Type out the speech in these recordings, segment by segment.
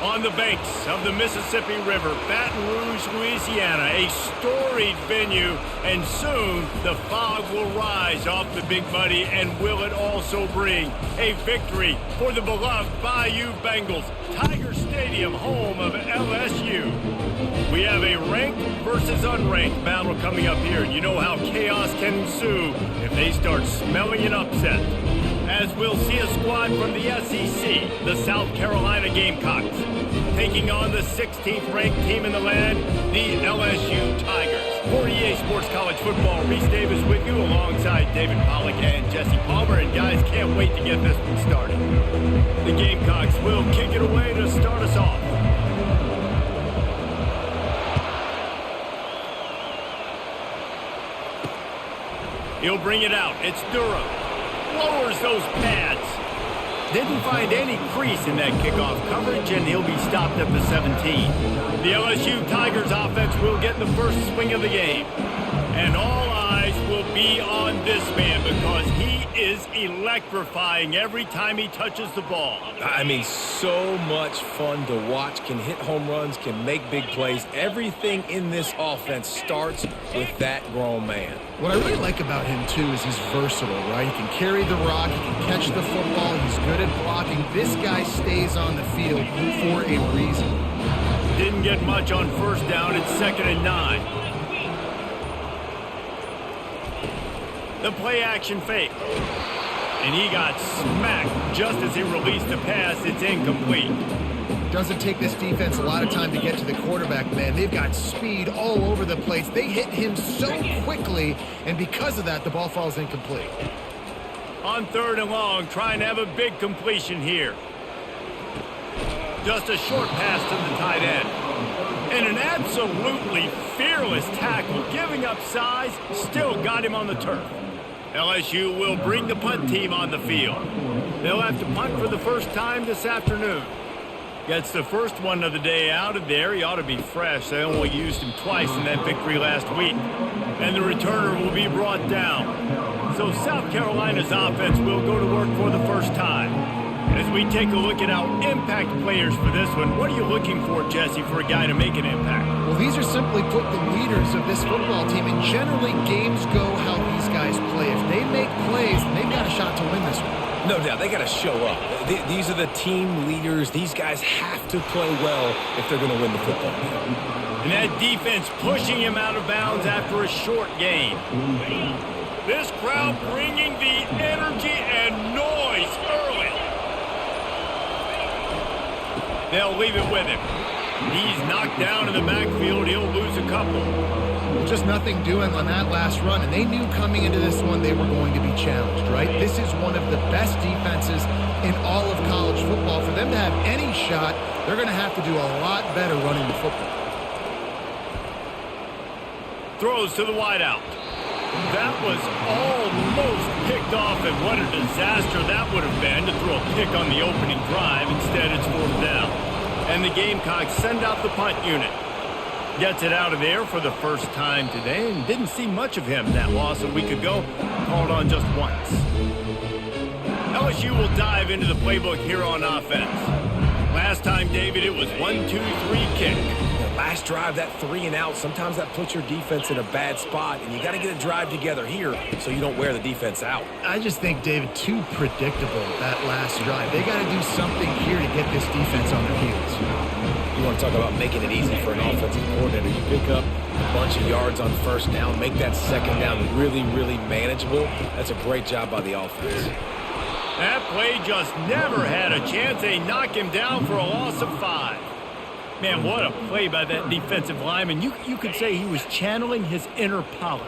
On the banks of the Mississippi River, Baton Rouge, Louisiana, a storied venue, and soon the fog will rise off the Big Muddy, and will it also bring a victory for the beloved Bayou Bengals, Tiger Stadium, home of LSU. We have a ranked versus unranked battle coming up here, and you know how chaos can ensue if they start smelling an upset. As we'll see a squad from the SEC, the South Carolina Gamecocks, taking on the 16th ranked team in the land, the LSU Tigers. For EA Sports College Football, Reese Davis with you alongside David Pollack and Jesse Palmer. And guys, can't wait to get this one started. The Gamecocks will kick it away to start us off. He'll bring it out. It's Durham. Lowers those pads. Didn't find any crease in that kickoff coverage, and he'll be stopped at the 17. The LSU Tigers offense will get the first swing of the game. And all eyes will be on this man because he is electrifying every time he touches the ball. I mean, so much fun to watch. Can hit home runs, can make big plays. Everything in this offense starts with that grown man. What I really like about him, too, is he's versatile, right? He can carry the rock, he can catch the football, he's good at blocking. This guy stays on the field for a reason. Didn't get much on first down. It's 2nd and 9. The play action fake. And he got smacked just as he released the pass. It's incomplete. Doesn't take this defense a lot of time to get to the quarterback, man. They've got speed all over the place. They hit him so quickly, and because of that, the ball falls incomplete. On 3rd and long, trying to have a big completion here. Just a short pass to the tight end. And an absolutely fearless tackle, giving up size, still got him on the turf. LSU will bring the punt team on the field. They'll have to punt for the first time this afternoon. Gets the first one of the day out of there. He ought to be fresh. They only used him twice in that victory last week. And the returner will be brought down. So South Carolina's offense will go to work for the first time. As we take a look at our impact players for this one, what are you looking for, Jesse, for a guy to make an impact? Well, these are simply put the leaders of this football team, and generally games go how these guys play. If they make plays, they've got a shot to win this one. No doubt, they got to show up. These are the team leaders. These guys have to play well if they're going to win the football game. And that defense pushing him out of bounds after a short gain. This crowd bringing the energy and noise early. They'll leave it with him. He's knocked down in the backfield. He'll lose a couple. Just nothing doing on that last run, and they knew coming into this one they were going to be challenged, right? This is one of the best defenses in all of college football. For them to have any shot, they're going to have to do a lot better running the football. Throws to the wideout. That was almost picked off, and what a disaster that would have been to throw a pick on the opening drive. Instead, it's 4th down. And the Gamecocks send out the punt unit. Gets it out of there for the first time today, and didn't see much of him. That loss a week ago, called on just once. LSU will dive into the playbook here on offense. Last time, David, it was 1-2-3 kick. Last drive, that 3 and out, sometimes that puts your defense in a bad spot, and you got to get a drive together here so you don't wear the defense out. I just think, David, too predictable that last drive. They got to do something here to get this defense on their heels. You want to talk about making it easy for an offensive coordinator. You pick up a bunch of yards on first down, make that second down really, really manageable. That's a great job by the offense. That play just never had a chance. They knock him down for a loss of 5. Man, what a play by that defensive lineman. You could say he was channeling his inner Pollock.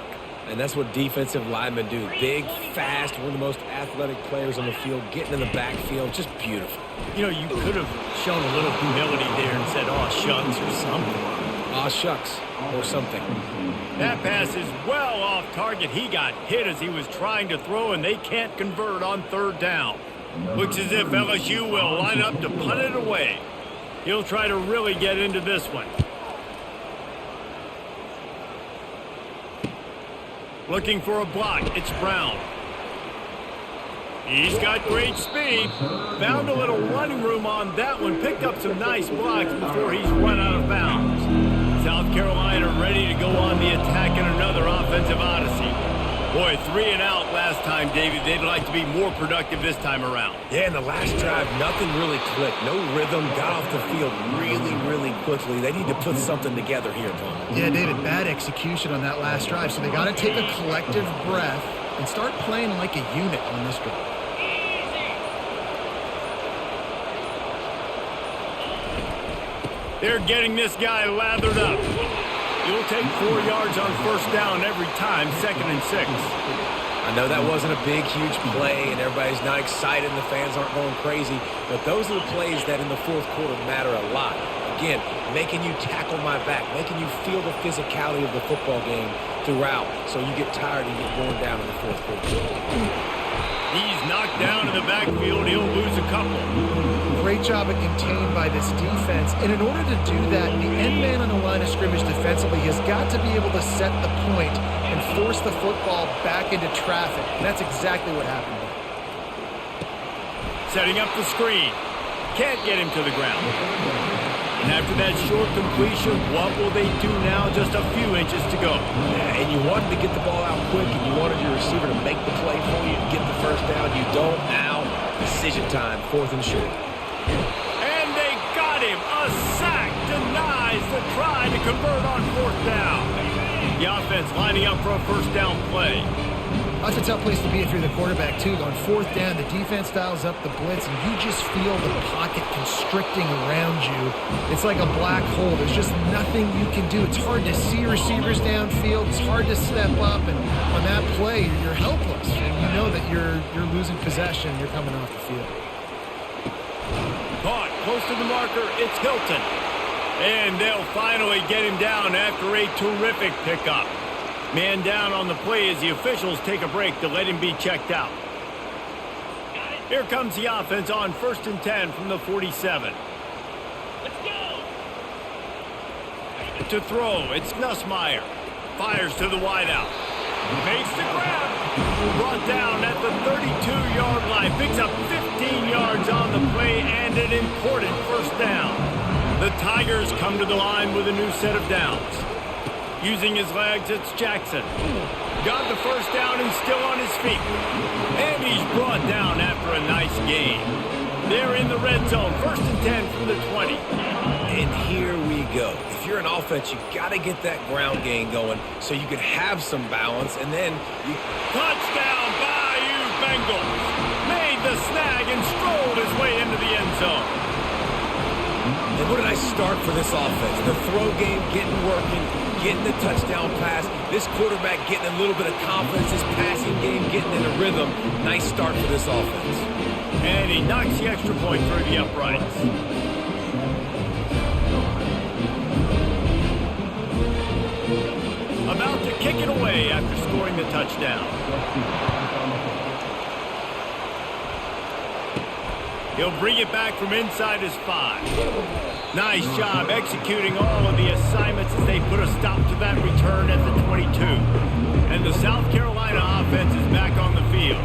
And that's what defensive linemen do. Big, fast, one of the most athletic players on the field, getting in the backfield, just beautiful. You know, you could have shown a little humility there and said, "Aw, shucks," or something. Aw, shucks, or something. That pass is well off target. He got hit as he was trying to throw, and they can't convert on 3rd down. Looks as if LSU will line up to punt it away. He'll try to really get into this one. Looking for a block. It's Brown. He's got great speed. Found a little running room on that one. Picked up some nice blocks before he's run out of bounds. South Carolina ready to go on the attack in another offensive odyssey. Boy, 3 and out last time, David. They'd like to be more productive this time around. Yeah, in the last drive, nothing really clicked. No rhythm. Got off the field really, really quickly. They need to put something together here, Tom. Yeah, David, bad execution on that last drive. So they got to take a collective breath and start playing like a unit on this drive. They're getting this guy lathered up. He'll take 4 yards on first down every time, 2nd and 6. I know that wasn't a big, huge play, and everybody's not excited, and the fans aren't going crazy, but those are the plays that in the fourth quarter matter a lot. Again, making you tackle my back, making you feel the physicality of the football game throughout, so you get tired and get worn down in the fourth quarter. He's knocked down in the backfield. He'll lose a couple. Great job of contained by this defense. And in order to do that, the end man on the line of scrimmage defensively has got to be able to set the point and force the football back into traffic. And that's exactly what happened there. Setting up the screen. Can't get him to the ground. And after that short completion, what will they do now? Just a few inches to go. Yeah, and you wanted to get the ball out quick, and you wanted your receiver to make the play for you and get the first down. You don't now. Decision time, 4th and short. And they got him. A sack denies the try to convert on 4th down. The offense lining up for a first down play. That's a tough place to be if you're the quarterback, too. On 4th down, the defense dials up the blitz, and you just feel the pocket constricting around you. It's like a black hole. There's just nothing you can do. It's hard to see receivers downfield. It's hard to step up, and on that play, you're helpless. And you know that you're losing possession. You're coming off the field. Caught close to the marker. It's Hilton. And they'll finally get him down after a terrific pickup. Man down on the play as the officials take a break to let him be checked out. Here comes the offense on 1st and 10 from the 47. Let's go! To throw, it's Nussmeier. Fires to the wideout. Makes the grab. Brought down at the 32-yard line. Picks up 15 yards on the play and an important first down. The Tigers come to the line with a new set of downs. Using his legs, it's Jackson. Got the first down and still on his feet. And he's brought down after a nice gain. They're in the red zone. 1st and 10 from the 20. And here we go. If you're an offense, you got to get that ground game going so you can have some balance, and then you... Touchdown, Bayou Bengals. Made the snag and strolled his way into the end zone. And what did I start for this offense? The throw game getting working, getting the touchdown pass. This quarterback getting a little bit of confidence. This passing game getting in a rhythm. Nice start for this offense. And he knocks the extra point through the uprights. About to kick it away after scoring the touchdown. He'll bring it back from inside his 5. Nice job executing all of the assignments as they put a stop to that return at the 22. And the South Carolina offense is back on the field.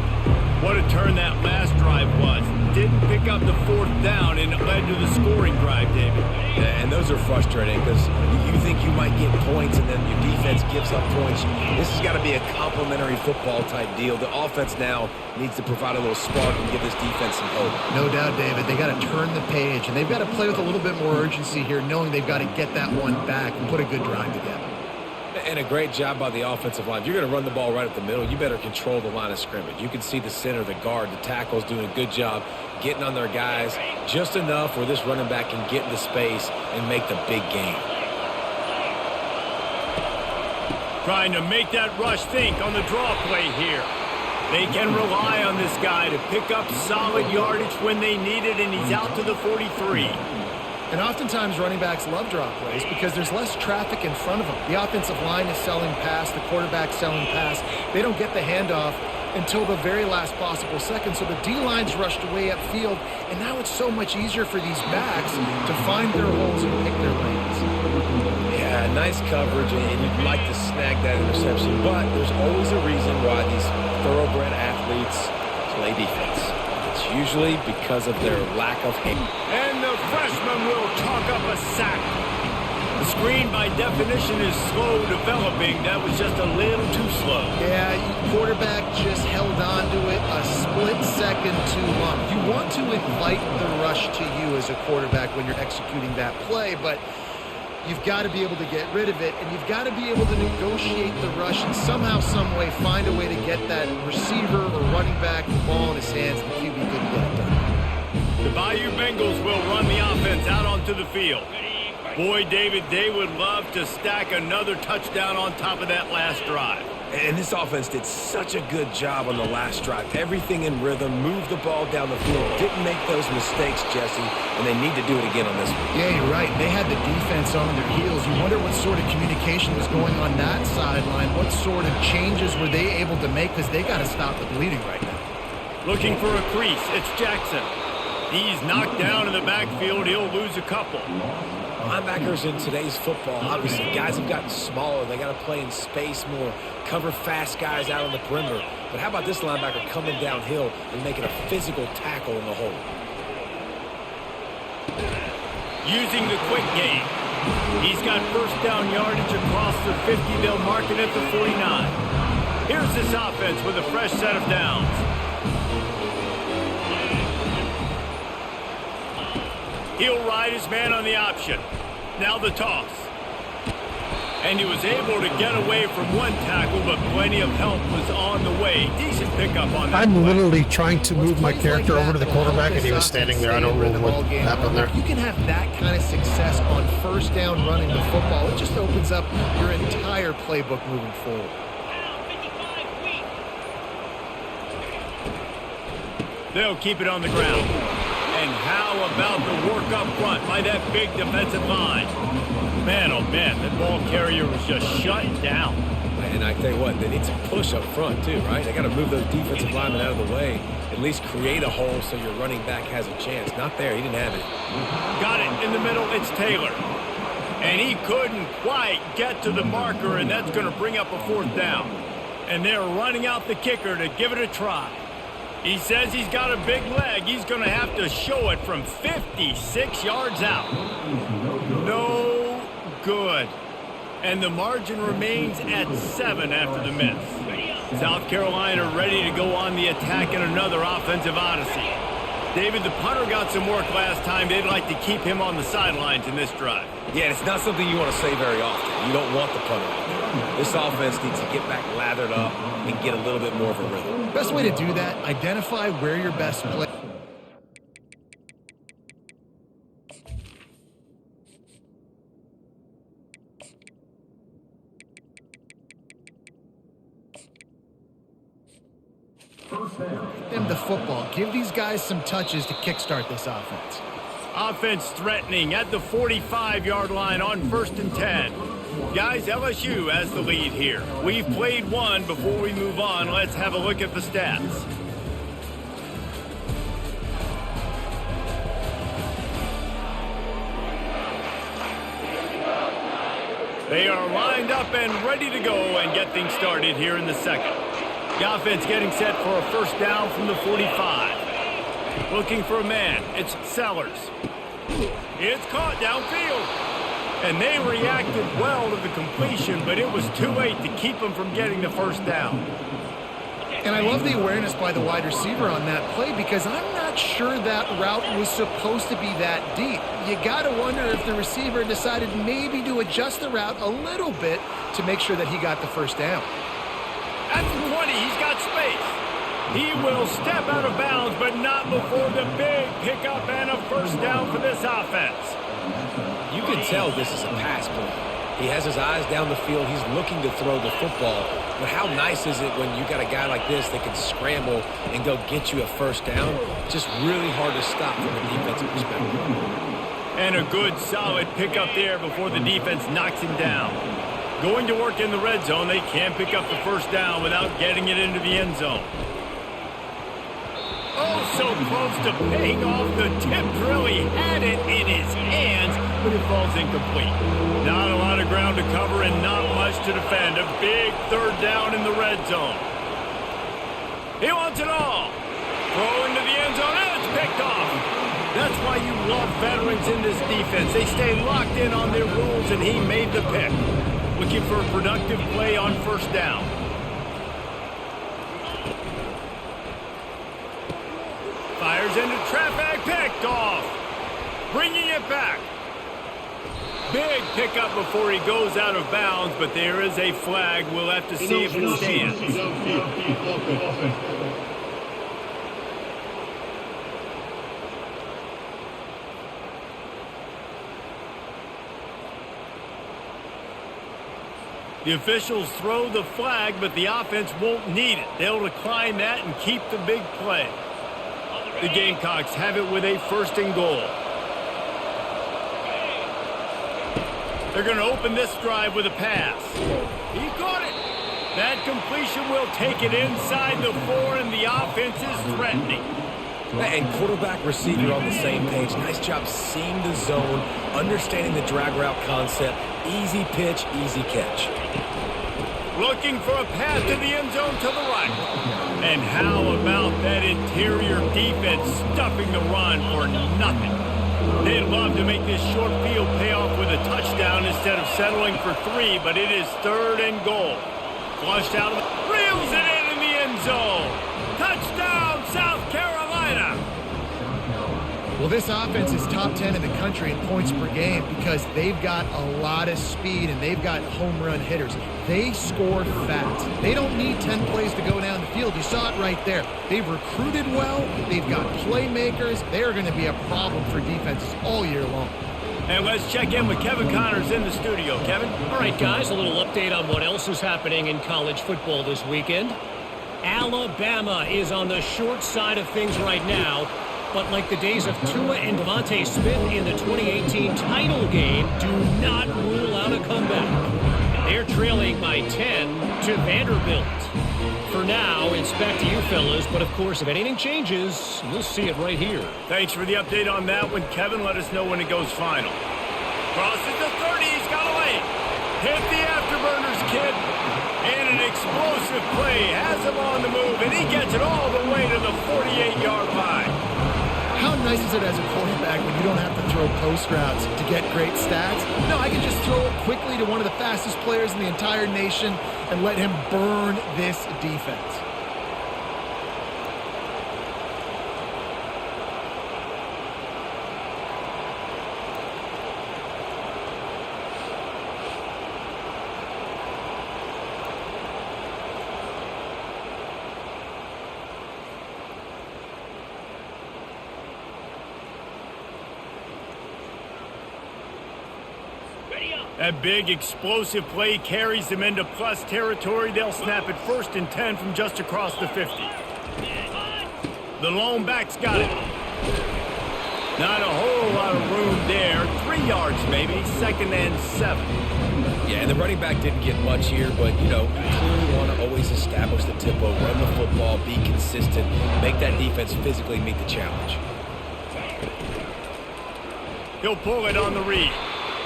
What a turn that last drive was. Didn't pick up the 4th down, and it led to the scoring drive, David. Yeah, and those are frustrating because you think you might get points and then your defense gives up points. This has got to be a complementary football type deal. The offense now needs to provide a little spark and give this defense some hope. No doubt, David. They got to turn the page, and they've got to play with a little bit more urgency here, knowing they've got to get that one back and put a good drive together. And a great job by the offensive line. If you're going to run the ball right at the middle, you better control the line of scrimmage. You can see the center, the guard, the tackles doing a good job getting on their guys just enough where this running back can get into space and make the big game. Trying to make that rush think on the draw play here. They can rely on this guy to pick up solid yardage when they need it, and he's out to the 43. And oftentimes running backs love draw plays because there's less traffic in front of them. The offensive line is selling pass, the quarterback's selling pass. They don't get the handoff until the very last possible second. So the D-line's rushed away upfield, and now it's so much easier for these backs to find their holes and pick their lanes. Yeah, nice coverage, and you'd like to snag that interception, but there's always a reason why these thoroughbred athletes play defense. It's usually because of their lack of hand. And the freshman will chalk up a sack. The screen, by definition, is slow developing. That was just a little too slow. Yeah, quarterback just held on to it a split second too long. You want to invite the rush to you as a quarterback when you're executing that play, but you've got to be able to get rid of it, and you've got to be able to negotiate the rush and somehow, some way, find a way to get that receiver or running back the ball in his hands. The QB couldn't get it done. The Bayou Bengals will run the offense out onto the field. Boy, David, they would love to stack another touchdown on top of that last drive. And this offense did such a good job on the last drive. Everything in rhythm, moved the ball down the field, didn't make those mistakes, Jesse, and they need to do it again on this one. Yeah, you're right. They had the defense on their heels. You wonder what sort of communication was going on that sideline. What sort of changes were they able to make, because they got to stop the bleeding right now. Looking for a crease. It's Jackson. He's knocked down in the backfield. He'll lose a couple. Linebackers in today's football, obviously, guys have gotten smaller. They got to play in space more, cover fast guys out on the perimeter. But how about this linebacker coming downhill and making a physical tackle in the hole? Using the quick game. He's got first down yardage across the 50. They'll mark it at the 49. Here's this offense with a fresh set of downs. He'll ride his man on the option. Now the toss. And he was able to get away from one tackle, but plenty of help was on the way. Decent pickup on that I'm play. literally trying to move my character over to the quarterback, and he was standing there. I don't know what happened there. You can have that kind of success on first down running the football. It just opens up your entire playbook moving forward. They'll keep it on the ground. And how about the work up front by that big defensive line? Man, oh man, the ball carrier was just shut down. And I tell you what, they need some push up front too, right? They got to move those defensive linemen out of the way, at least create a hole so your running back has a chance. Not there, he didn't have it. Got it in the middle, it's Taylor. And he couldn't quite get to the marker, and that's going to bring up a fourth down. And they're running out the kicker to give it a try. He says he's got a big leg. He's going to have to show it from 56 yards out. No good. And the margin remains at 7 after the miss. South Carolina ready to go on the attack in another offensive odyssey. David, the punter got some work last time. They'd like to keep him on the sidelines in this drive. Yeah, it's not something you want to say very often. You don't want the punter out there. This offense needs to get back lathered up and get a little bit more of a rhythm. Best way to do that, identify where your best play. Them the football. Give these guys some touches to kickstart this offense. Offense threatening at the 45-yard line on 1st and 10. Guys, LSU has the lead here. We've played one. Before we move on, let's have a look at the stats. They are lined up and ready to go and get things started here in the second. The offense getting set for a first down from the 45. Looking for a man. It's Sellers. It's caught downfield. And they reacted well to the completion, but it was too late to keep them from getting the first down. And I love the awareness by the wide receiver on that play, because I'm not sure that route was supposed to be that deep. You got to wonder if the receiver decided maybe to adjust the route a little bit to make sure that he got the first down. At the 20, he's got space. He will step out of bounds, but not before the big pickup and a first down for this offense. You can tell this is a pass play. He has his eyes down the field. He's looking to throw the football. But how nice is it when you got a guy like this that can scramble and go get you a first down? Just really hard to stop from a defensive perspective. And a good, solid pickup there before the defense knocks him down. Going to work in the red zone, they can't pick up the first down without getting it into the end zone. Oh, so close to paying off the tip drill. He had it in his hands, but it falls incomplete. Not a lot of ground to cover and not much to defend. A big third down in the red zone. He wants it all. That's why you love veterans in this defense. They stay locked in on their rules, and he made the pick. Looking for a productive play on first down. Fires into traffic, picked off. Bringing it back. Big pickup before he goes out of bounds, but there is a flag. We'll have to see if it stands. The officials throw the flag, but the offense won't need it. They'll decline that and keep the big play. The Gamecocks have it with a 1st and goal. They're going to open this drive with a pass. He caught it. That completion will take it inside the 4, and the offense is threatening. And quarterback, receiver on the same page. Nice job seeing the zone, understanding the drag route concept. Easy pitch, easy catch. Looking for a pass to the end zone to the right. And how about that interior defense stuffing the run for nothing? They'd love to make this short field pay off with a touchdown instead of settling for 3, but it is 3rd and goal. Flushed out, reels it in the end zone. Touchdown, South Carolina. Well, this offense is top 10 in the country in points per game because they've got a lot of speed and they've got home run hitters. They score fast. They don't need 10 plays to go down the field. You saw it right there. They've recruited well. They've got playmakers. They're going to be a problem for defenses all year long. And let's check in with Kevin Connors in the studio. Kevin? All right, guys, a little update on what else is happening in college football this weekend. Alabama is on the short side of things right now. But like the days of Tua and Devontae Smith in the 2018 title game, do not rule out a comeback. They're trailing by 10 to Vanderbilt. For now, it's back to you fellas, but of course, if anything changes, you'll see it right here. Thanks for the update on that one, Kevin. Let us know when it goes final. Crosses the 30, he's got a lane. Hit the afterburners, kid. And an explosive play has him on the move, and he gets it all the way to the 48-yard line. How nice is it as a quarterback when you don't have to throw post routes to get great stats? No, I can just throw it quickly to one of the fastest players in the entire nation and let him burn this defense. That big explosive play carries them into plus territory. They'll snap it 1st and 10 from just across the 50. The lone back's got it. Not a whole lot of room there. 3 yards maybe. 2nd and 7. Yeah, and the running back didn't get much here, but, you know, you clearly want to always establish the tempo, run the football, be consistent, make that defense physically meet the challenge. He'll pull it on the read.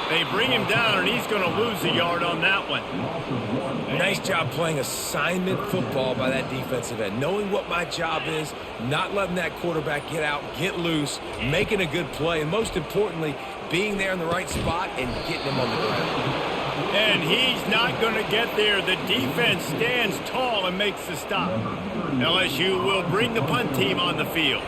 They bring him down, and he's going to lose a yard on that one. Nice job playing assignment football by that defensive end. Knowing what my job is, not letting that quarterback get out, get loose, making a good play, and most importantly, being there in the right spot and getting him on the ground. And he's not going to get there. The defense stands tall and makes the stop. LSU will bring the punt team on the field.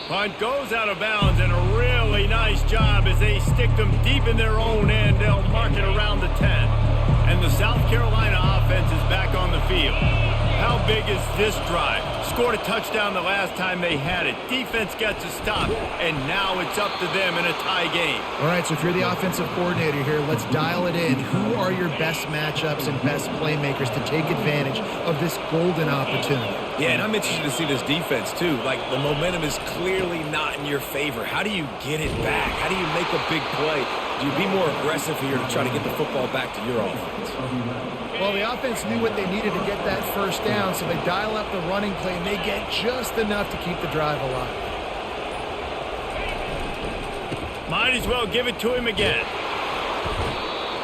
Punt goes out of bounds, and a really nice job as they stick them deep in their own end. They'll mark it around the 10. And the South Carolina offense is back on the field. How big is this drive? Scored a touchdown the last time they had it. Defense gets a stop, and now it's up to them in a tie game. All right, so if you're the offensive coordinator here, let's dial it in. Who are your best matchups and best playmakers to take advantage of this golden opportunity? Yeah, and I'm interested to see this defense, too. Like, the momentum is clearly not in your favor. How do you get it back? How do you make a big play? Do you be more aggressive here to try to get the football back to your offense? Well, the offense knew what they needed to get that first down, so they dial up the running play, and they get just enough to keep the drive alive. Might as well give it to him again.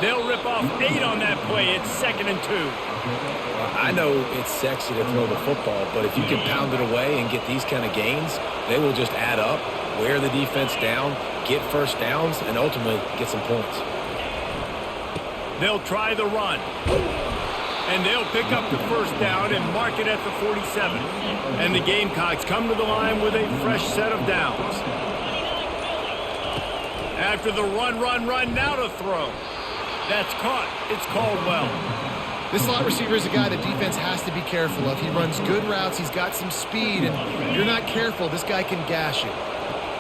They'll rip off 8 on that play. It's 2nd and 2. I know it's sexy to throw the football, but if you can pound it away and get these kind of gains, they will just add up, wear the defense down, get first downs, and ultimately get some points. They'll try the run. And they'll pick up the first down and mark it at the 47. And the Gamecocks come to the line with a fresh set of downs. After the run, now to throw. That's caught. It's Caldwell. This slot receiver is a guy the defense has to be careful of. He runs good routes. He's got some speed. And if you're not careful, this guy can gash you.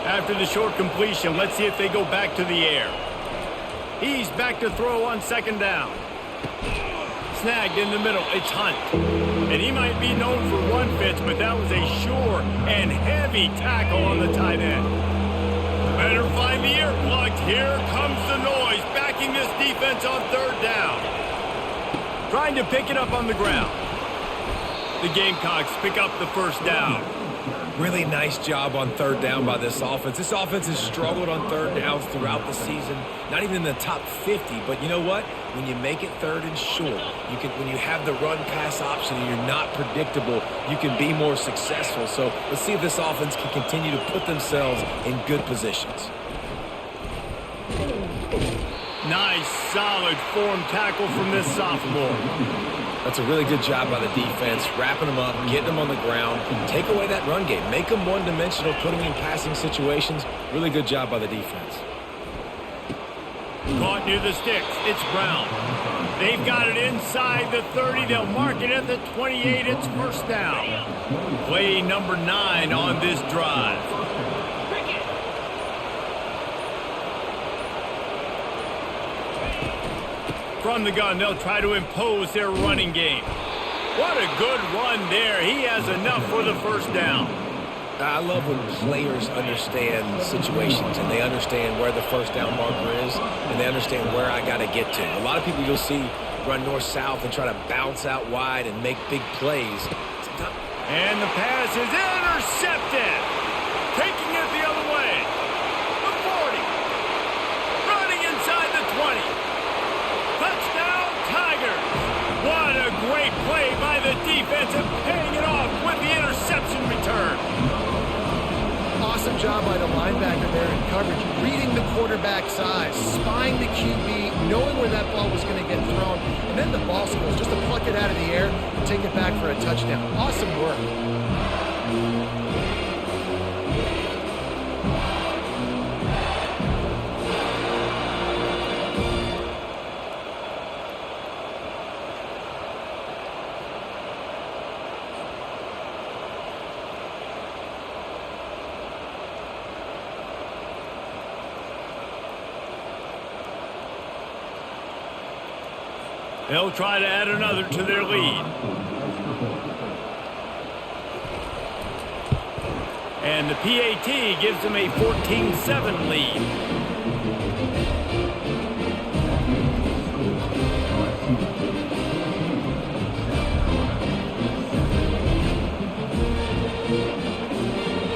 After the short completion, let's see if they go back to the air. He's back to throw on second down. Snagged in the middle. It's Hunt. And he might be known for run fits, but that was a sure and heavy tackle on the tight end. Better find the earplugs. Here comes the noise, backing this defense on third down. Trying to pick it up on the ground. The Gamecocks pick up the first down. Really nice job on third down by this offense. This offense has struggled on third downs throughout the season. Not even in the top 50, but you know what? When you make it third and short, when you have the run-pass option and you're not predictable, you can be more successful. So let's see if this offense can continue to put themselves in good positions. Nice, solid form tackle from this sophomore. That's a really good job by the defense, wrapping them up, getting them on the ground. Take away that run game. Make them one-dimensional, put them in passing situations. Really good job by the defense. Caught near the sticks. It's Brown. They've got it inside the 30. They'll mark it at the 28. It's first down. Play number 9 on this drive. From the gun, they'll try to impose their running game. What a good run there. He has enough for the first down. I love when players understand situations and they understand where the first down marker is and they understand where I got to get to. A lot of people you'll see run north-south and try to bounce out wide and make big plays. And the pass is intercepted. Taking it the other way. The 40. Running inside the 20. Touchdown, Tigers! What a great play by the defense and paying it off with the interception return. Awesome job by the linebacker there in coverage, reading the quarterback's eyes, spying the QB, knowing where that ball was going to get thrown, and then the ball skills just to pluck it out of the air and take it back for a touchdown. Awesome work. They'll try to add another to their lead. And the PAT gives them a 14-7 lead.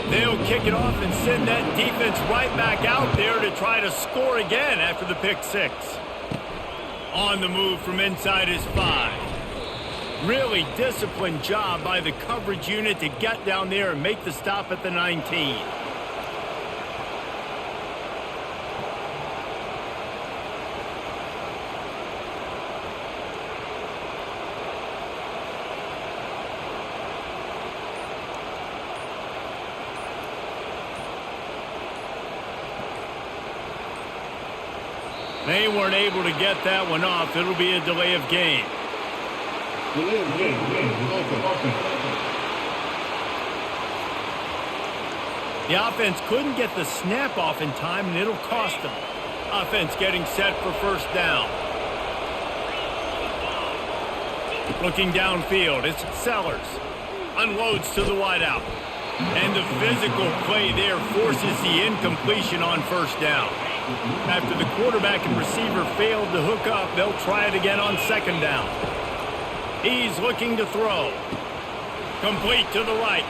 They'll kick it off and send that defense right back out there to try to score again after the pick six. On the move from inside his 5. Really disciplined job by the coverage unit to get down there and make the stop at the 19. They weren't able to get that one off. It'll be a delay of game. The offense couldn't get the snap off in time, and it'll cost them. Offense getting set for first down. Looking downfield, it's Sellers. Unloads to the wideout. And the physical play there forces the incompletion on first down. After the quarterback and receiver failed to hook up, they'll try it again on second down. He's looking to throw. Complete to the right.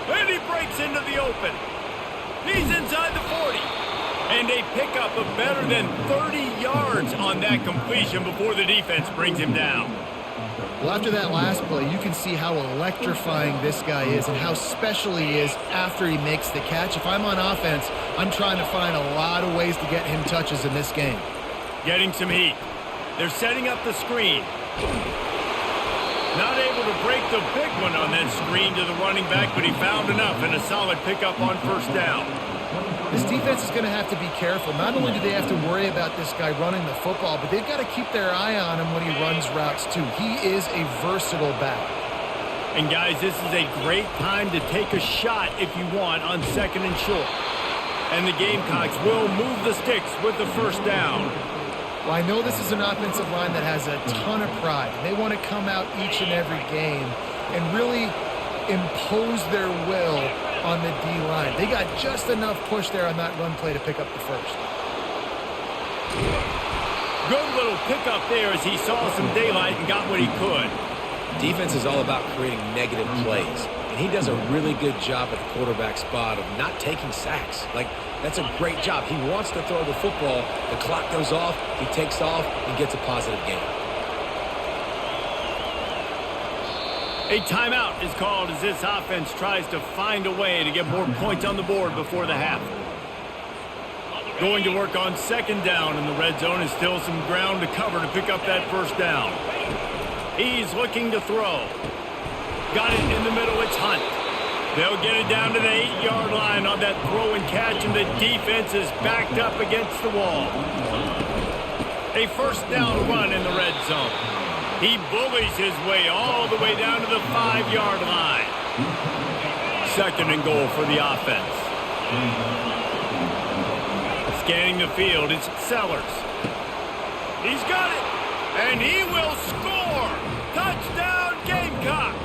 And he breaks into the open. He's inside the 40. And a pickup of better than 30 yards on that completion before the defense brings him down. Well, after that last play, you can see how electrifying this guy is and how special he is after he makes the catch. If I'm on offense, I'm trying to find a lot of ways to get him touches in this game. Getting some heat. They're setting up the screen. Not able to break the big one on that screen to the running back, but he found enough and a solid pickup on first down. This defense is going to have to be careful. Not only do they have to worry about this guy running the football, but they've got to keep their eye on him when he runs routes too. He is a versatile back. And guys, this is a great time to take a shot if you want on 2nd and short. And the Gamecocks will move the sticks with the first down. Well, I know this is an offensive line that has a ton of pride. They want to come out each and every game and really impose their will on the D-line. They got just enough push there on that run play to pick up the first. Good little pickup there as he saw some daylight and got what he could. Defense is all about creating negative plays, and he does a really good job at the quarterback spot of not taking sacks. That's a great job. He wants to throw the football. The clock goes off, he takes off, and gets a positive gain. A timeout is called as this offense tries to find a way to get more points on the board before the half. Going to work on 2nd down in the red zone is still some ground to cover to pick up that first down. He's looking to throw. Got it in the middle. It's Hunt. They'll get it down to the 8-yard line on that throw and catch, and the defense is backed up against the wall. A first down run in the red zone. He bullies his way all the way down to the 5-yard line. 2nd and goal for the offense. Scanning the field, it's Sellers. He's got it, and he will score. Touchdown, Gamecocks.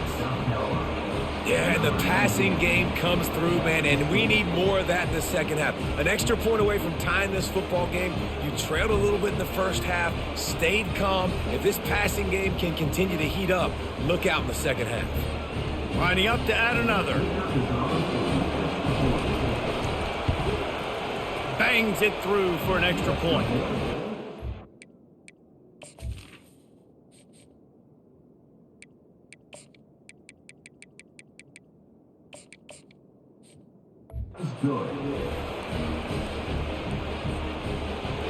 Yeah, and the passing game comes through, man, and we need more of that in the second half. An extra point away from tying this football game. You trailed a little bit in the first half, stayed calm. If this passing game can continue to heat up, look out in the second half. Lining up to add another. Bangs it through for an extra point.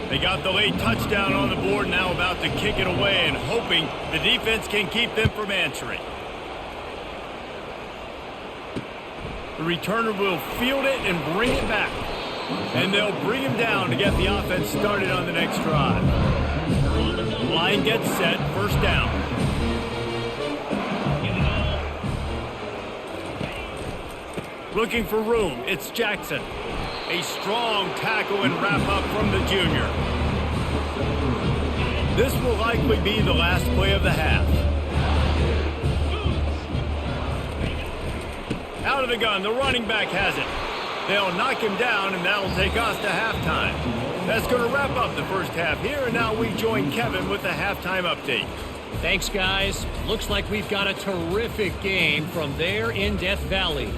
They got the late touchdown on the board, now about to kick it away and hoping the defense can keep them from answering. The returner will field it and bring it back. And they'll bring him down to get the offense started on the next drive. Line gets set, first down. Looking for room, it's Jackson. A strong tackle and wrap-up from the junior. This will likely be the last play of the half. Out of the gun, the running back has it. They'll knock him down, and that'll take us to halftime. That's going to wrap up the first half here, and now we join Kevin with the halftime update. Thanks, guys. Looks like we've got a terrific game from there in Death Valley.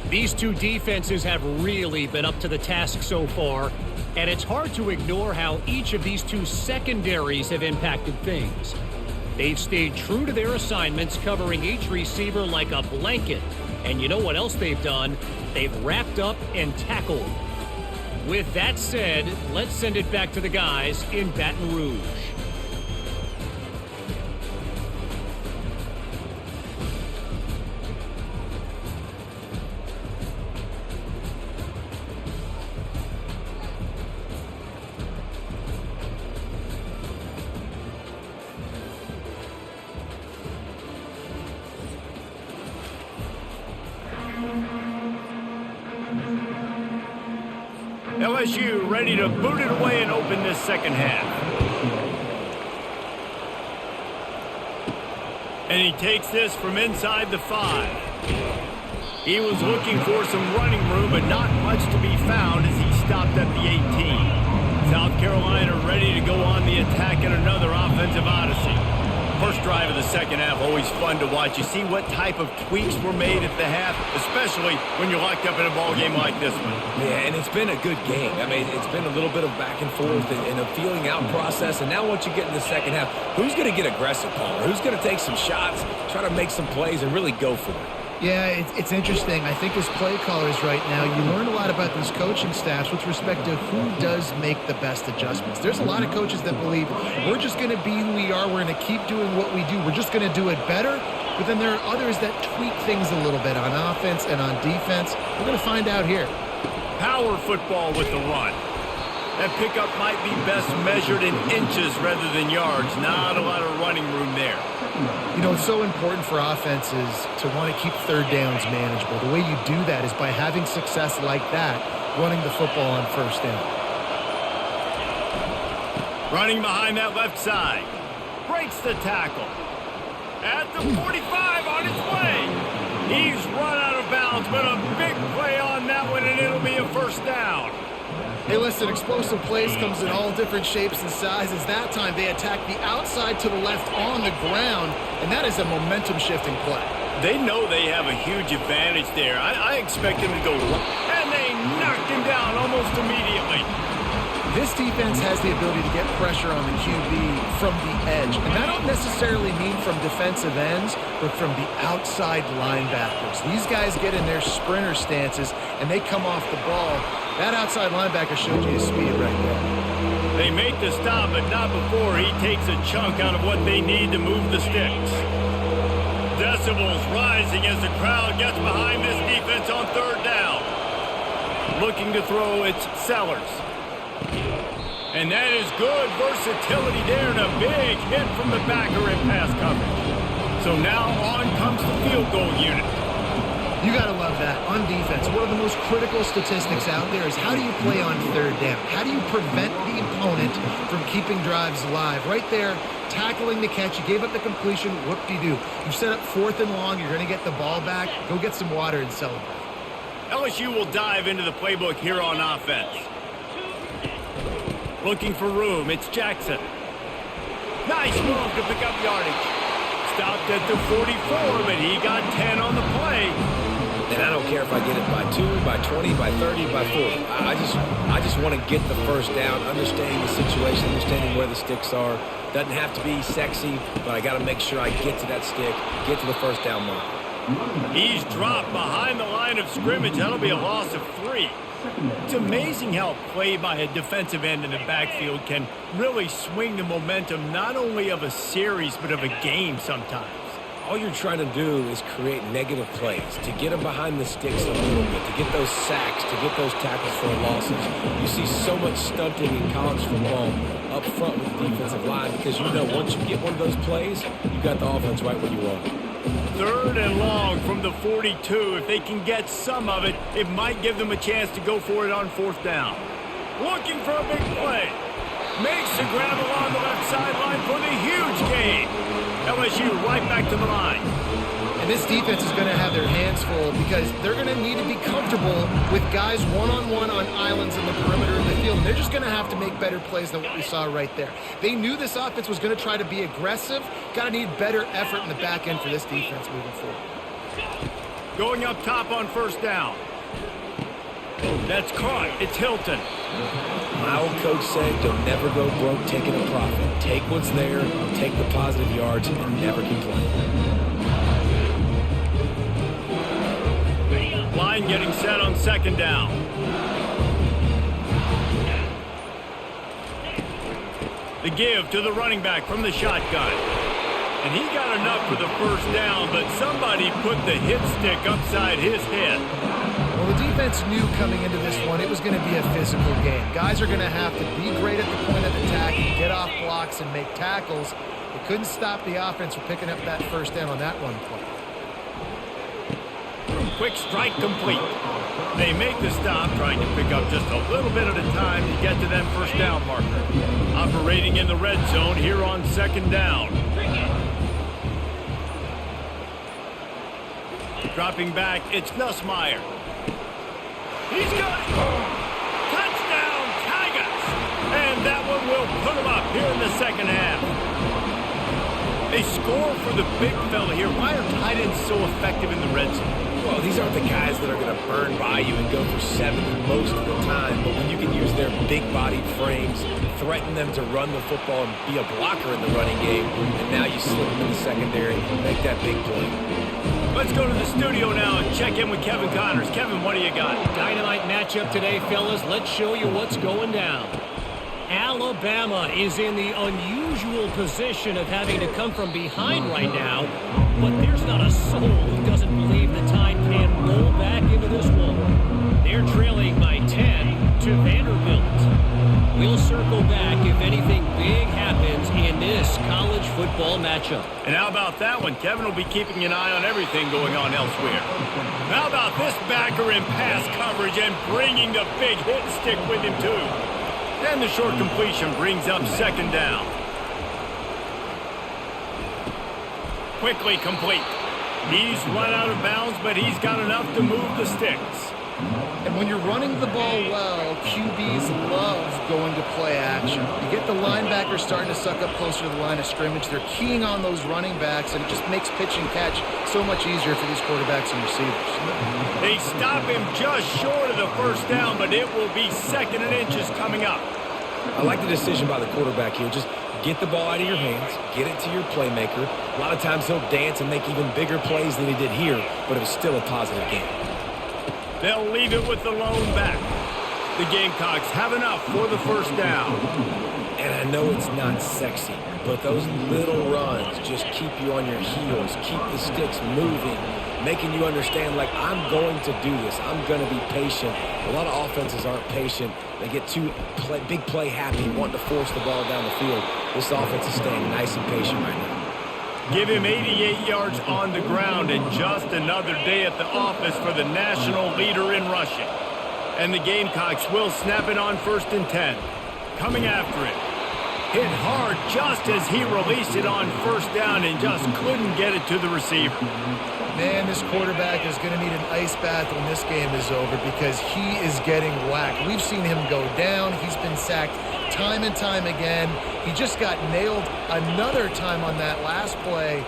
These two defenses have really been up to the task so far, and it's hard to ignore how each of these two secondaries have impacted things. They've stayed true to their assignments, covering each receiver like a blanket. And you know what else they've done? They've wrapped up and tackled. With that said, let's send it back to the guys in Baton Rouge. LSU ready to boot it away and open this second half. And he takes this from inside the 5. He was looking for some running room, but not much to be found as he stopped at the 18. South Carolina ready to go on the attack in another offensive odyssey. First drive of the second half, always fun to watch. You see what type of tweaks were made at the half, especially when you're locked up in a ball game like this one. Yeah, and it's been a good game. I mean, it's been a little bit of back and forth and a feeling out process. And now once you get in the second half, who's going to get aggressive, Palmer? Who's going to take some shots, try to make some plays, and really go for it? Yeah, it's interesting. I think as play callers right now, you learn a lot about these coaching staffs with respect to who does make the best adjustments. There's a lot of coaches that believe we're just going to be who we are. We're going to keep doing what we do. We're just going to do it better. But then there are others that tweak things a little bit on offense and on defense. We're going to find out here. Power football with the run. That pickup might be best measured in inches rather than yards. Not a lot of running room there. You know, it's so important for offenses to want to keep third downs manageable. The way you do that is by having success like that, running the football on first down. Running behind that left side. Breaks the tackle. At the 45 on his way. He's run out of bounds, but a big play on that one, and it'll be a first down. Hey, listen, explosive plays comes in all different shapes and sizes. That time they attack the outside to the left on the ground, and that is a momentum-shifting play. They know they have a huge advantage there. I expect them to go, and they knocked him down almost immediately. This defense has the ability to get pressure on the QB from the edge, and I don't necessarily mean from defensive ends, but from the outside linebackers. These guys get in their sprinter stances, and they come off the ball. That outside linebacker showed you his speed right there. They make the stop, but not before he takes a chunk out of what they need to move the sticks. Decibels rising as the crowd gets behind this defense on third down. Looking to throw, it's Sellers. And that is good versatility there, and a big hit from the backer in pass coverage. So now on comes the field goal unit. You got to love that. On defense, one of the most critical statistics out there is how do you play on third down? How do you prevent the opponent from keeping drives alive? Right there, tackling the catch. You gave up the completion. Whoop-de-doo. You set up fourth and long. You're going to get the ball back. Go get some water and celebrate. LSU will dive into the playbook here on offense. Looking for room. It's Jackson. Nice move to pick up yardage. Stopped at the 44, but he got 10 on the play. And I don't care if I get it by 2, by 20, by 30, by 40. I just want to get the first down, understanding the situation, understanding where the sticks are. Doesn't have to be sexy, but I got to make sure I get to that stick, get to the first down mark. He's dropped behind the line of scrimmage. That'll be a loss of 3. It's amazing how play by a defensive end in the backfield can really swing the momentum not only of a series but of a game sometimes. All you're trying to do is create negative plays, to get them behind the sticks a little bit, to get those sacks, to get those tackles for losses. You see so much stunting in college football up front with the defensive line because you know once you get one of those plays, you got the offense right where you want it. Third and long from the 42. If they can get some of it, it might give them a chance to go for it on fourth down. Looking for a big play. Makes the grab along the left sideline for the huge gain. LSU right back to the line. And this defense is going to have their hands full because they're going to need to be comfortable with guys one-on-one on islands in the perimeter of the field. And they're just going to have to make better plays than what we saw right there. They knew this offense was going to try to be aggressive. Got to need better effort in the back end for this defense moving forward. Going up top on first down. That's caught. It's Hilton. My old coach said, don't never go broke taking a profit. Take what's there, take the positive yards, and never complain. Line getting set on second down. The give to the running back from the shotgun. And he got enough for the first down, but somebody put the hit stick upside his head. Well, the defense knew coming into this one it was going to be a physical game. Guys are going to have to be great at the point of attack and get off blocks and make tackles. They couldn't stop the offense from picking up that first down on that one play. Quick strike complete. They make the stop, trying to pick up just a little bit at a time to get to that first down marker. Operating in the red zone here on second down. Dropping back, it's Nussmeier. He's got it. Touchdown, Tigers. And that one will put him up here in the second half. They score for the big fella here. Why are tight ends so effective in the red zone? Well, these aren't the guys that are going to burn by you and go for 70 most of the time, but when you can use their big-bodied frames, threaten them to run the football and be a blocker in the running game, and now you slip them in the secondary and make that big play. Let's go to the studio now and check in with Kevin Connors. Kevin, what do you got? Dynamite matchup today, fellas. Let's show you what's going down. Alabama is in the unusual position of having to come from behind right now, but there's not a soul who doesn't believe the Tide can roll back into this one. They're trailing by 10 to Vanderbilt. We'll circle back if anything big happens in this college football matchup. And how about that one? Kevin will be keeping an eye on everything going on elsewhere. How about this backer in pass coverage and bringing the big hit stick with him too? And the short completion brings up second down. Quickly complete. He's run out of bounds, but he's got enough to move the sticks. And when you're running the ball well, QBs love going to play action. You get the linebackers starting to suck up closer to the line of scrimmage. They're keying on those running backs, and it just makes pitch and catch so much easier for these quarterbacks and receivers. They stop him just short of the first down, but it will be second and inches coming up. I like the decision by the quarterback here. Just get the ball out of your hands, get it to your playmaker. A lot of times he'll dance and make even bigger plays than he did here, but it was still a positive game. They'll leave it with the lone back. The Gamecocks have enough for the first down. And I know it's not sexy, but those little runs just keep you on your heels, keep the sticks moving, making you understand, like, I'm going to do this. I'm going to be patient. A lot of offenses aren't patient. They get too big play happy, wanting to force the ball down the field. This offense is staying nice and patient right now. Give him 88 yards on the ground and just another day at the office for the national leader in rushing. And the Gamecocks will snap it on 1st and 10. Coming after it. Hit hard just as he released it on first down and just couldn't get it to the receiver. Man, this quarterback is going to need an ice bath when this game is over because he is getting whacked. We've seen him go down. He's been sacked time and time again. He just got nailed another time on that last play.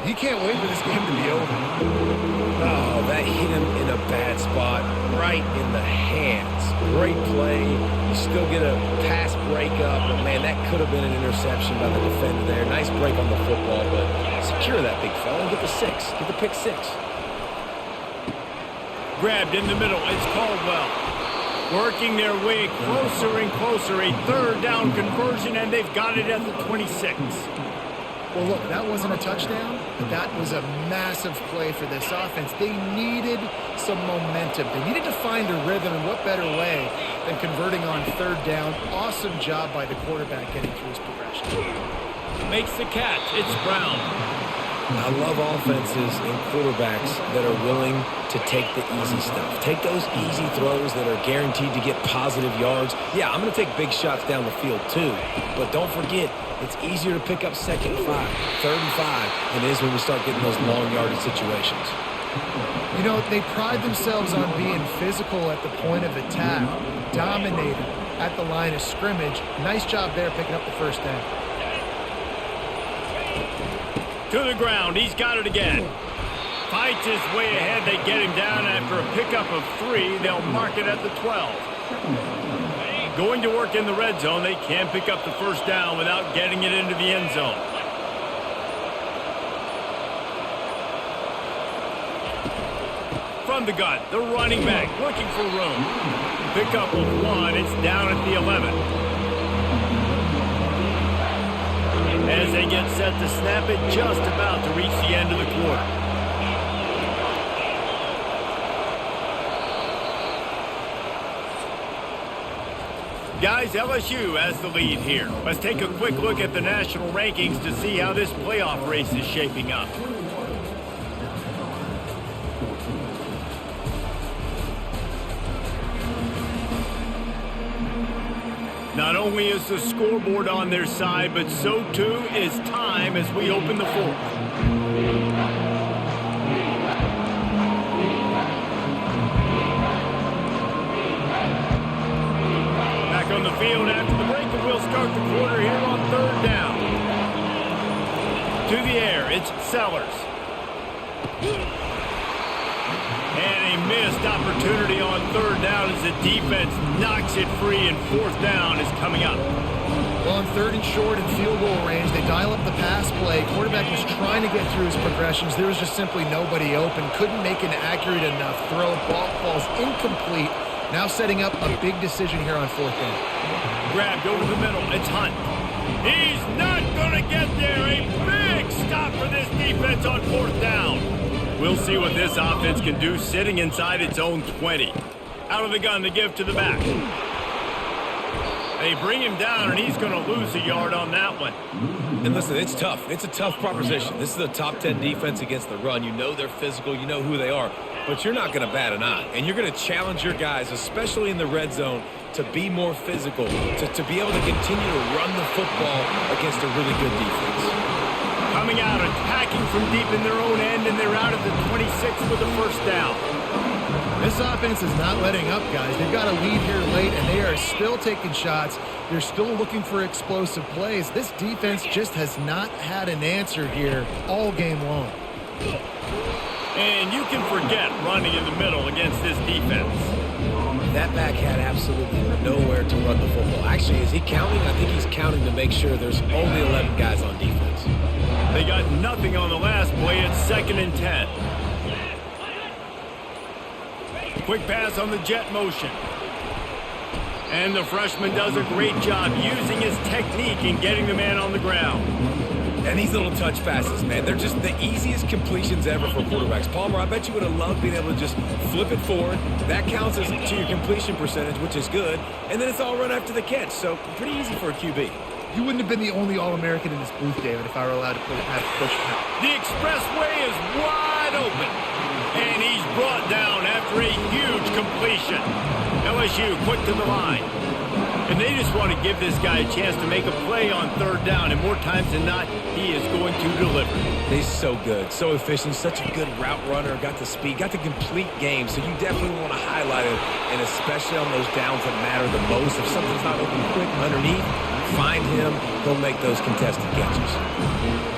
He can't wait for this game to be over. Oh, that hit him in a bad spot, right in the hands. Great play. You still get a pass breakup, but man, that could have been an interception by the defender there. Nice break on the football, but secure that big fella and get the six. Get the pick six. Grabbed in the middle. It's Caldwell. Working their way closer and closer. A third down conversion, and they've got it at the 26. Well, look, that wasn't a touchdown, but that was a massive play for this offense. They needed some momentum. They needed to find a rhythm, and what better way than converting on third down. Awesome job by the quarterback getting through his progression. Makes the catch. It's Brown. I love offenses and quarterbacks that are willing to take the easy stuff. Take those easy throws that are guaranteed to get positive yards. Yeah, I'm going to take big shots down the field too, but don't forget, it's easier to pick up 2nd and 5, 3rd and 5 than it is when we start getting those long yardage situations. You know, they pride themselves on being physical at the point of attack, dominating at the line of scrimmage. Nice job there picking up the first down. To the ground. He's got it again. Fights his way ahead. They get him down after a pickup of 3. They'll mark it at the 12. Going to work in the red zone. They can't pick up the first down without getting it into the end zone. From the gun, the running back looking for room. Pickup of 1. It's down at the 11. As they get set to snap it, just about to reach the end of the quarter. Guys, LSU has the lead here. Let's take a quick look at the national rankings to see how this playoff race is shaping up. Not only is the scoreboard on their side, but so too is time as we open the fourth. Back on the field after the break, and we'll start the quarter here on 3rd down. And a missed opportunity on third down as the defense knocks it free, and fourth down is coming up. Well, on third and short and field goal range, they dial up the pass play. Quarterback was trying to get through his progressions. There was just simply nobody open. Couldn't make an accurate enough throw. Ball falls incomplete. Now setting up a big decision here on fourth down. Grabbed over the middle. It's Hunt. He's not going to get there. A big stop for this defense on fourth down. We'll see what this offense can do sitting inside its own 20. Out of the gun to give to the back. They bring him down, and he's going to lose a yard on that one. And listen, it's tough. It's a tough proposition. This is a top 10 defense against the run. You know they're physical. You know who they are. But you're not going to bat an eye. And you're going to challenge your guys, especially in the red zone, to be more physical, to be able to continue to run the football against a really good defense. Coming out, attacking from deep in their own end, and they're out at the 26 with the first down. This offense is not letting up, guys. They've got a lead here late, and they are still taking shots. They're still looking for explosive plays. This defense just has not had an answer here all game long. And you can forget running in the middle against this defense. That back had absolutely nowhere to run the football. Actually, is he counting? I think he's counting to make sure there's only 11 guys on defense. They got nothing on the last play. It's 2nd and 10. Quick pass on the jet motion. And the freshman does a great job using his technique and getting the man on the ground. And these little touch passes, man, they're just the easiest completions ever for quarterbacks. Palmer, I bet you would have loved being able to just flip it forward. That counts as to your completion percentage, which is good. And then it's all run after the catch, so pretty easy for a QB. You wouldn't have been the only All-American in this booth, David, if I were allowed to push back. The expressway is wide open. And he's brought down after a huge completion. LSU quick to the line. And they just want to give this guy a chance to make a play on third down. And more times than not, he is going to deliver. He's so good, so efficient, such a good route runner, got the speed, got the complete game. So you definitely want to highlight it, and especially on those downs that matter the most. If something's not open quick underneath, find him, he'll make those contested catches.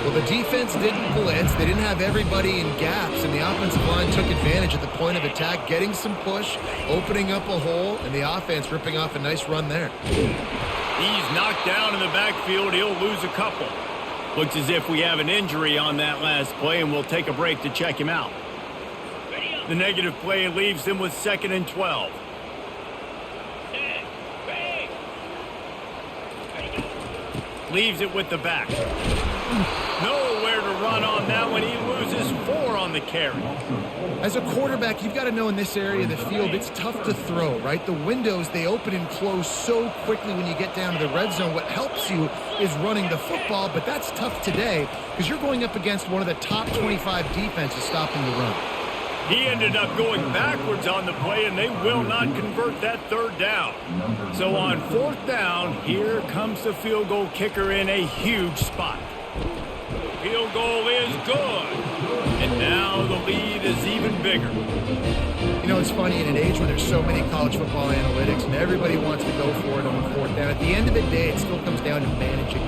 Well, the defense didn't blitz. They didn't have everybody in gaps, and the offensive line took advantage at the point of attack, getting some push, opening up a hole, and the offense ripping off a nice run there. He's knocked down in the backfield. He'll lose a couple. Looks as if we have an injury on that last play, and we'll take a break to check him out. The negative play leaves them with 2nd and 12. Leaves it with the back. Nowhere to run on that one. He loses 4 on the carry. As a quarterback, you've got to know in this area of the field, it's tough to throw, right? The windows, they open and close so quickly when you get down to the red zone. What helps you is running the football, but that's tough today because you're going up against one of the top 25 defenses stopping the run. He ended up going backwards on the play, and they will not convert that third down. So on fourth down, here comes the field goal kicker in a huge spot. Field goal is good. And now the lead is even bigger. You know, it's funny, in an age where there's so many college football analytics and everybody wants to go for it on fourth down, at the end of the day, it still comes down to managing.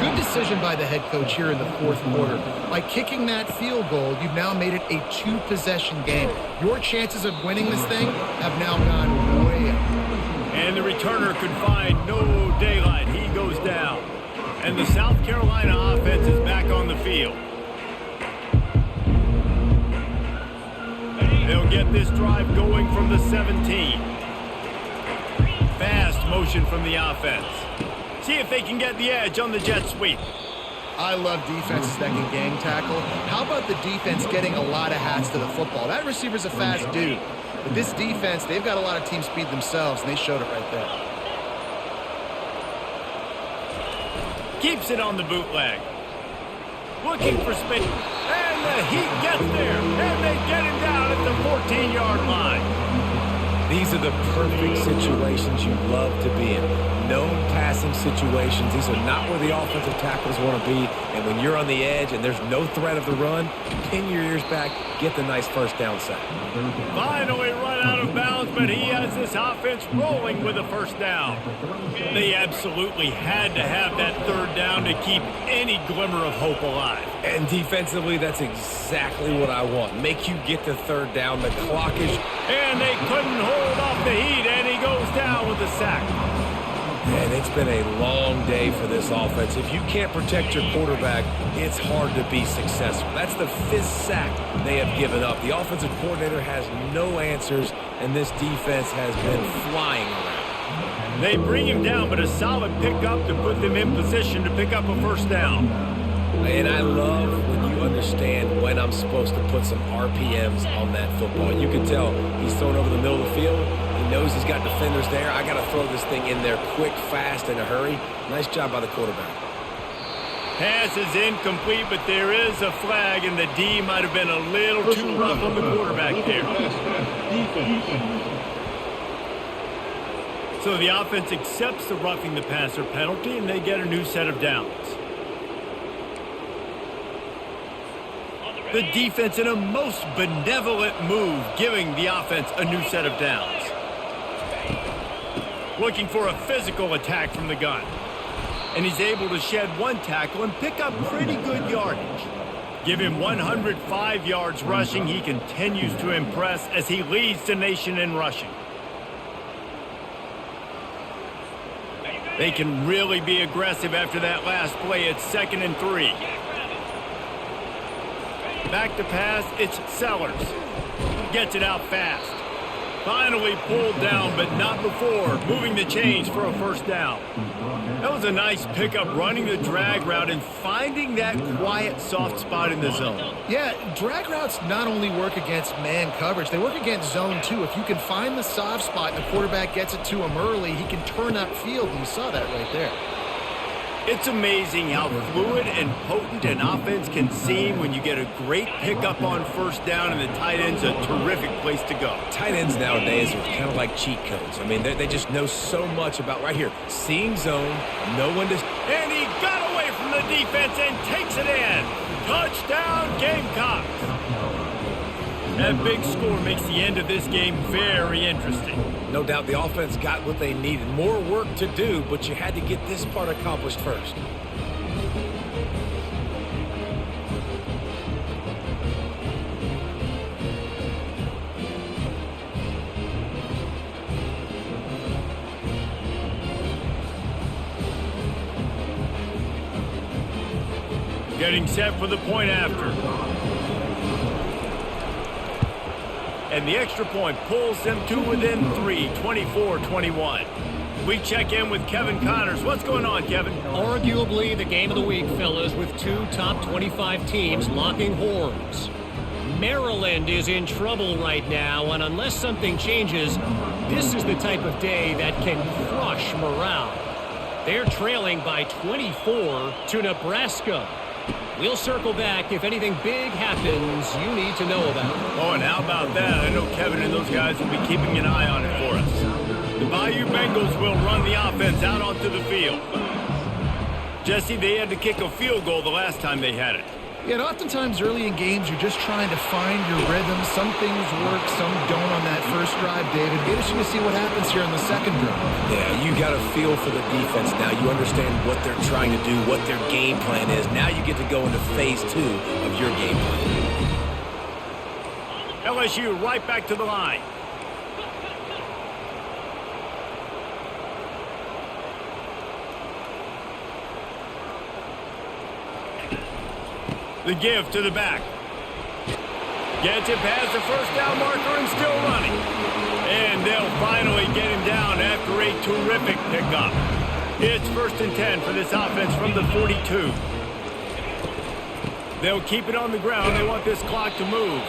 Good decision by the head coach here in the fourth quarter. By kicking that field goal, you've now made it a 2-possession game. Your chances of winning this thing have now gone way up. And the returner could find no daylight. He goes down. And the South Carolina offense is back on the field. They'll get this drive going from the 17. Fast motion from the offense. See if they can get the edge on the jet sweep. I love defenses that can gang tackle. How about the defense getting a lot of hats to the football? That receiver's a fast dude. But this defense, they've got a lot of team speed themselves, and they showed it right there. Keeps it on the bootleg. Looking for space. And the Heat gets there. And they get him down at the 14-yard line. These are the perfect situations you love to be in. Known passing situations. These are not where the offensive tackles want to be. And when you're on the edge and there's no threat of the run, pin your ears back, get the nice first down sack. Finally run out of bounds, but he has this offense rolling with a first down. They absolutely had to have that third down to keep any glimmer of hope alive. And defensively, that's exactly what I want. Make you get the third down. The clock is... And they couldn't hold off the heat, and he goes down with a sack. And it's been a long day for this offense. If you can't protect your quarterback, it's hard to be successful. That's the 5th sack they have given up. The offensive coordinator has no answers, and this defense has been flying around. They bring him down, but a solid pickup to put them in position to pick up a first down. And I love when you understand when I'm supposed to put some RPMs on that football. You can tell he's thrown over the middle of the field. He knows he's got defenders there. I got to throw this thing in there quick, fast, in a hurry. Nice job by the quarterback. Pass is incomplete, but there is a flag, and the D might have been a little too rough on the quarterback there. So the offense accepts the roughing the passer penalty, and they get a new set of downs. The defense in a most benevolent move, giving the offense a new set of downs. Looking for a physical attack from the gun. And he's able to shed one tackle and pick up pretty good yardage. Give him 105 yards rushing. He continues to impress as he leads the nation in rushing. They can really be aggressive after that last play. It's 2nd and 3. Back to pass, it's Sellers. Gets it out fast. Finally pulled down, but not before. Moving the chains for a first down. That was a nice pickup, running the drag route and finding that quiet, soft spot in the zone. Yeah, drag routes not only work against man coverage, they work against zone too. If you can find the soft spot and the quarterback gets it to him early, he can turn upfield, and you saw that right there. It's amazing how fluid and potent an offense can seem when you get a great pickup on first down, and the tight end's a terrific place to go. Tight ends nowadays are kind of like cheat codes. I mean, they just know so much about right here. Seeing zone, know when to... And he got away from the defense and takes it in. Touchdown, Gamecocks. That big score makes the end of this game very interesting. No doubt the offense got what they needed. More work to do, but you had to get this part accomplished first. Getting set for the point after. And the extra point pulls them to within 3, 24-21. We check in with Kevin Connors. What's going on, Kevin? Arguably the game of the week, fellas, with 2 top 25 teams locking horns. Maryland is in trouble right now, and unless something changes, this is the type of day that can crush morale. They're trailing by 24 to Nebraska. We'll circle back if anything big happens you need to know about. Oh, and how about that? I know Kevin and those guys will be keeping an eye on it for us. The Bayou Bengals will run the offense out onto the field. Jesse, they had to kick a field goal the last time they had it. Yeah, and oftentimes early in games, you're just trying to find your rhythm. Some things work, some don't on that first drive, David. Be interesting to see what happens here on the second drive. Yeah, you got a feel for the defense now. You understand what they're trying to do, what their game plan is. Now you get to go into phase 2 of your game plan. LSU right back to the line. The give to the back. Gets it past the first down marker and still running. And they'll finally get him down after a terrific pickup. It's 1st and 10 for this offense from the 42. They'll keep it on the ground. They want this clock to move.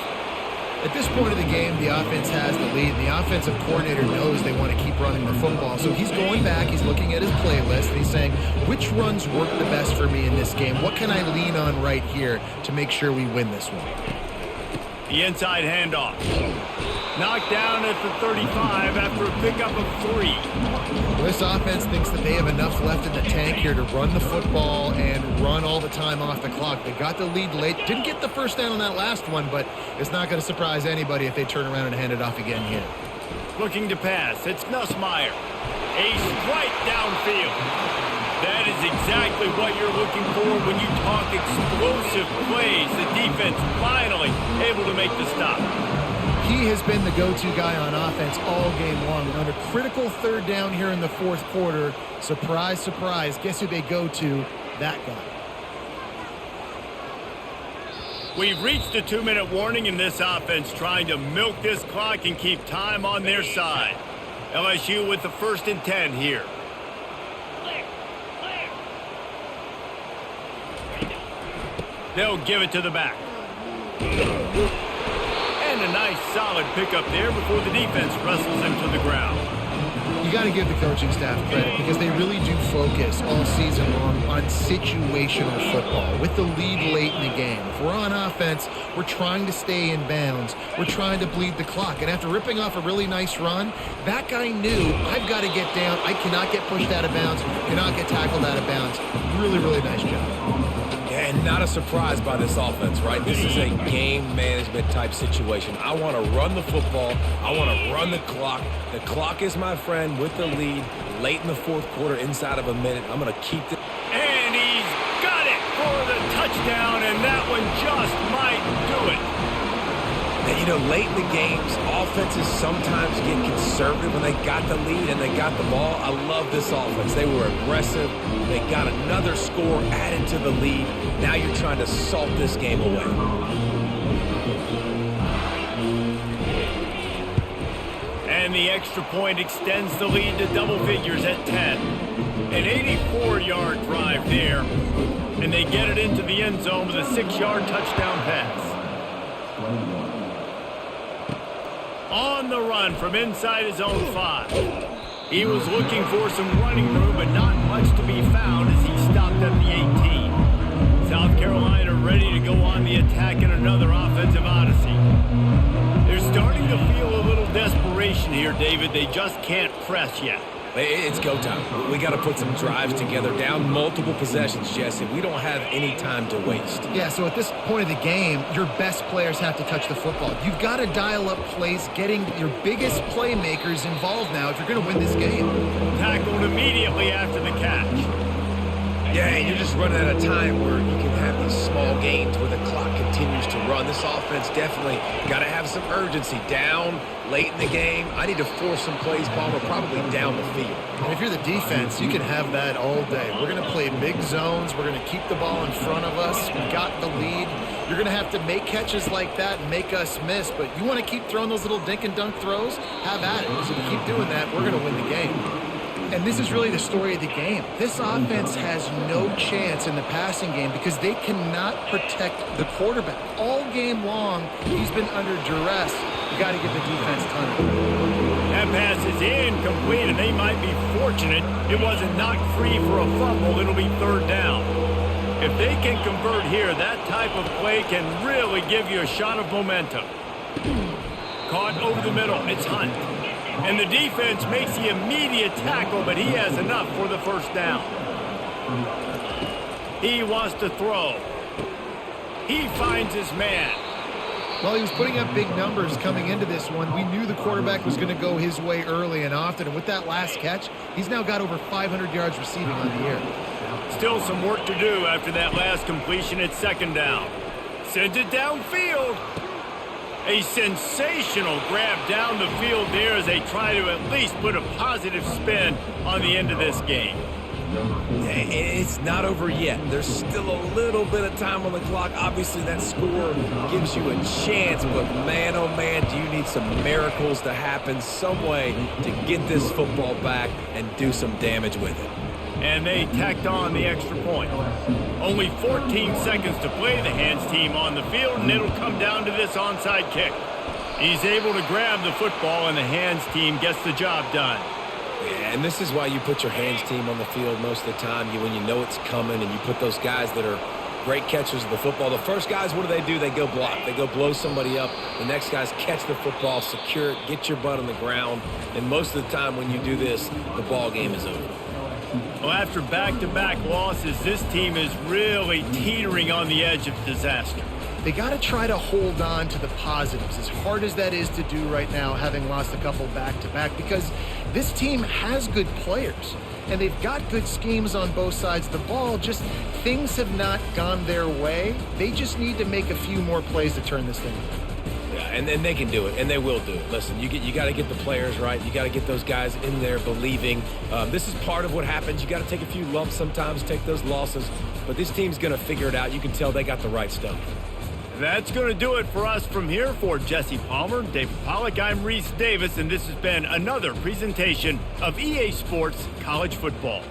At this point of the game, the offense has the lead. The offensive coordinator knows they want to keep running the football. So he's going back, he's looking at his playlist, and he's saying, which runs work the best for me in this game? What can I lean on right here to make sure we win this one? The inside handoff. knocked down at the 35 after a pickup of 3. Well, this offense thinks that they have enough left in the tank here to run the football and run all the time off the clock. They got the lead late. Didn't get the first down on that last one, but it's not going to surprise anybody if they turn around and hand it off again here. Looking to pass. It's Nussmeier. A strike downfield. That is exactly what you're looking for when you talk explosive plays. The defense finally able to make the stop. He has been the go-to guy on offense all game long. And on a critical third down here in the fourth quarter, surprise, surprise, guess who they go to? That guy. We've reached a 2-minute warning in this offense, trying to milk this clock and keep time on their side. LSU with the 1st and 10 here. They'll give it to the back. And a nice solid pickup there before the defense wrestles him to the ground. You got to give the coaching staff credit because they really do focus all season long on situational football with the lead late in the game. If we're on offense, we're trying to stay in bounds. We're trying to bleed the clock. And after ripping off a really nice run, that guy knew, I've got to get down. I cannot get pushed out of bounds, cannot get tackled out of bounds. Really, really nice job. And not a surprise by this offense, right? This is a game management type situation. I want to run the football. I want to run the clock. The clock is my friend with the lead late in the fourth quarter, inside of a minute. I'm going to keep it. And he's got it for the touchdown, and that one just might do it. And, you know, late in the games, offenses sometimes get conservative when they got the lead and they got the ball. I love this offense. They were aggressive. They got another score added to the lead. Now you're trying to salt this game away. And the extra point extends the lead to double figures at 10. An 84-yard drive there. And they get it into the end zone with a 6-yard touchdown pass. On the run from inside his own 5. He was looking for some running room, but not much to be found as he stopped at the 18. South Carolina ready to go on the attack in another offensive odyssey. They're starting to feel a little desperation here, David. They just can't press yet. It's go time. We got to put some drives together, down multiple possessions, Jesse. We don't have any time to waste. Yeah, so at this point of the game, your best players have to touch the football. You've got to dial up plays, getting your biggest playmakers involved now if you're going to win this game. Tackled immediately after the catch. Yeah, and you're just running out of time where you can have these small gains where the clock continues to run. This offense definitely got to have some urgency. Down late in the game, I need to force some plays, Palmer, probably down the field. And if you're the defense, you can have that all day. We're going to play big zones. We're going to keep the ball in front of us. We've got the lead. You're going to have to make catches like that and make us miss. But you want to keep throwing those little dink and dunk throws? Have at it. Because if you keep doing that, we're going to win the game. And this is really the story of the game. This offense has no chance in the passing game because they cannot protect the quarterback. All game long, he's been under duress. You got to give the defense time. That pass is incomplete, and they might be fortunate it wasn't knocked free for a fumble. It'll be 3rd down. If they can convert here, that type of play can really give you a shot of momentum. Caught over the middle. It's Hunt. And the defense makes the immediate tackle, but he has enough for the 1st down. He wants to throw. He finds his man. Well, he was putting up big numbers coming into this one. We knew the quarterback was going to go his way early and often. And with that last catch, he's now got over 500 yards receiving on the year. Still some work to do after that last completion at 2nd down. Sends it downfield. A sensational grab down the field there as they try to at least put a positive spin on the end of this game. It's not over yet. There's still a little bit of time on the clock. Obviously, that score gives you a chance, but man, oh man, do you need some miracles to happen, some way to get this football back and do some damage with it. And they tacked on the extra point. Only 14 seconds to play, the hands team on the field, and it'll come down to this onside kick. He's able to grab the football, and the hands team gets the job done. Yeah, and this is why you put your hands team on the field most of the time. When you know it's coming, and you put those guys that are great catchers of the football. The first guys, what do? They go block. They go blow somebody up. The next guys catch the football, secure it, get your butt on the ground. And most of the time when you do this, the ball game is over. Well, after back-to-back losses, this team is really teetering on the edge of disaster. They got to try to hold on to the positives, as hard as that is to do right now, having lost a couple back-to-back, because this team has good players, and they've got good schemes on both sides of the ball. Just things have not gone their way. They just need to make a few more plays to turn this thing around. Yeah, and they can do it, and they will do it. Listen, you got to get the players right. You got to get those guys in there believing. This is part of what happens. You got to take a few lumps sometimes, take those losses, but this team's going to figure it out. You can tell they got the right stuff. That's going to do it for us from here. For Jesse Palmer, David Pollack, I'm Reese Davis, and this has been another presentation of EA Sports College Football.